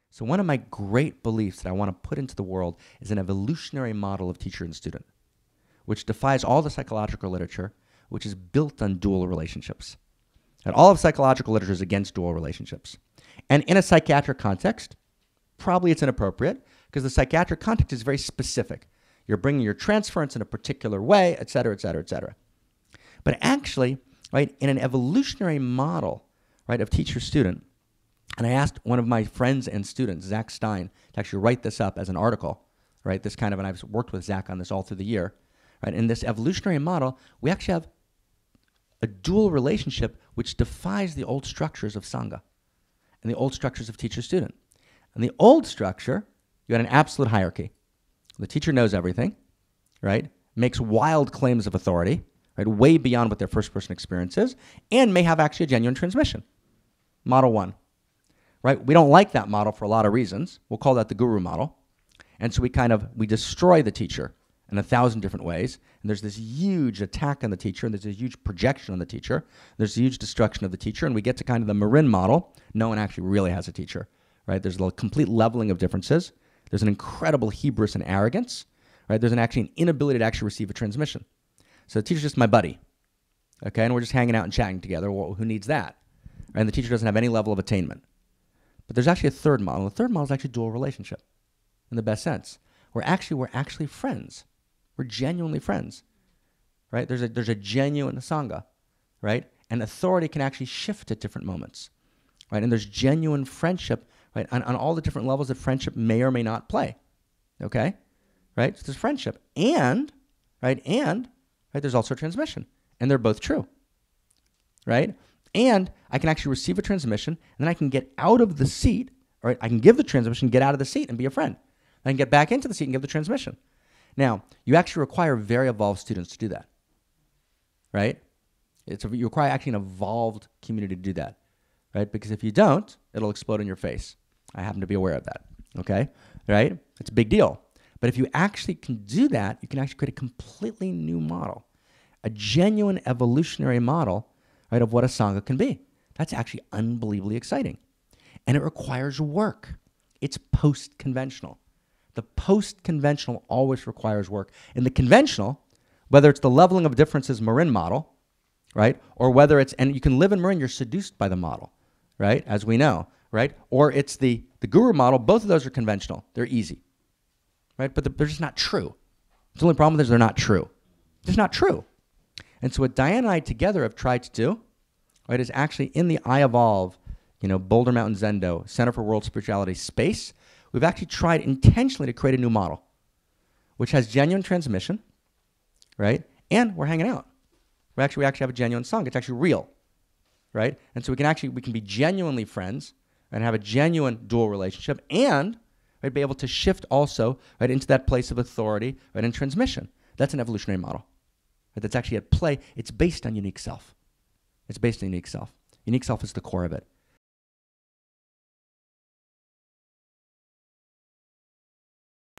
So one of my great beliefs that I want to put into the world is an evolutionary model of teacher and student, which defies all the psychological literature, which is built on dual relationships. And all of psychological literature is against dual relationships. And in a psychiatric context, probably it's inappropriate because the psychiatric context is very specific. You're bringing your transference in a particular way, et cetera, et cetera, et cetera. But actually, right, in an evolutionary model, right, of teacher-student, and I asked one of my friends and students, Zach Stein, to actually write this up as an article, right, this kind of, and I've worked with Zach on this all through the year, right, in this evolutionary model, we actually have a dual relationship which defies the old structures of Sangha and the old structures of teacher-student. And the old structure, you had an absolute hierarchy. The teacher knows everything, right, makes wild claims of authority, right, way beyond what their first-person experience is, and may have actually a genuine transmission. Model one, right? We don't like that model for a lot of reasons. We'll call that the guru model. And so we destroy the teacher in 1,000 different ways. And there's this huge attack on the teacher, and there's a huge projection on the teacher. There's a huge destruction of the teacher, and we get to kind of the Marin model. No one actually really has a teacher, right? There's a complete leveling of differences. There's an incredible hubris and arrogance, right? There's actually an inability to actually receive a transmission. So the teacher's just my buddy, okay? And we're just hanging out and chatting together. Well, who needs that? Right? And the teacher doesn't have any level of attainment. But there's actually a third model. The third model is actually dual relationship in the best sense. We're actually friends. We're genuinely friends, right? There's a genuine Sangha, right? And authority can actually shift at different moments, right? And there's genuine friendship, right, on all the different levels that friendship may or may not play, okay? Right? So there's friendship and there's also transmission, and they're both true, right? And I can actually receive a transmission, and then I can get out of the seat, right? I can give the transmission, get out of the seat, and be a friend. I can get back into the seat and give the transmission. Now, you actually require very evolved students to do that, right? You require actually an evolved community to do that, right? Because if you don't, it'll explode in your face. I happen to be aware of that, okay? Right? It's a big deal. But if you actually can do that, you can actually create a completely new model, a genuine evolutionary model, right, of what a Sangha can be. That's actually unbelievably exciting. And it requires work. It's post-conventional. The post-conventional always requires work. In the conventional, whether it's the leveling of differences Marin model, right, or whether it's, and you can live in Marin, you're seduced by the model, right, as we know, right, or it's the guru model, both of those are conventional. They're easy, right, but they're just not true. The only problem is they're not true. They're just not true. And so what Diane and I together have tried to do, right, is actually in the I Evolve, Boulder Mountain Zendo, Center for World Spirituality space, we've actually tried intentionally to create a new model, which has genuine transmission, right, and we're hanging out. We actually have a genuine Sangha. It's actually real, right? And so we can be genuinely friends and have a genuine dual relationship and, right, be able to shift also, right, into that place of authority, right, and transmission. That's an evolutionary model. That's actually at play. It's based on unique self. It's based on unique self. Unique self is the core of it.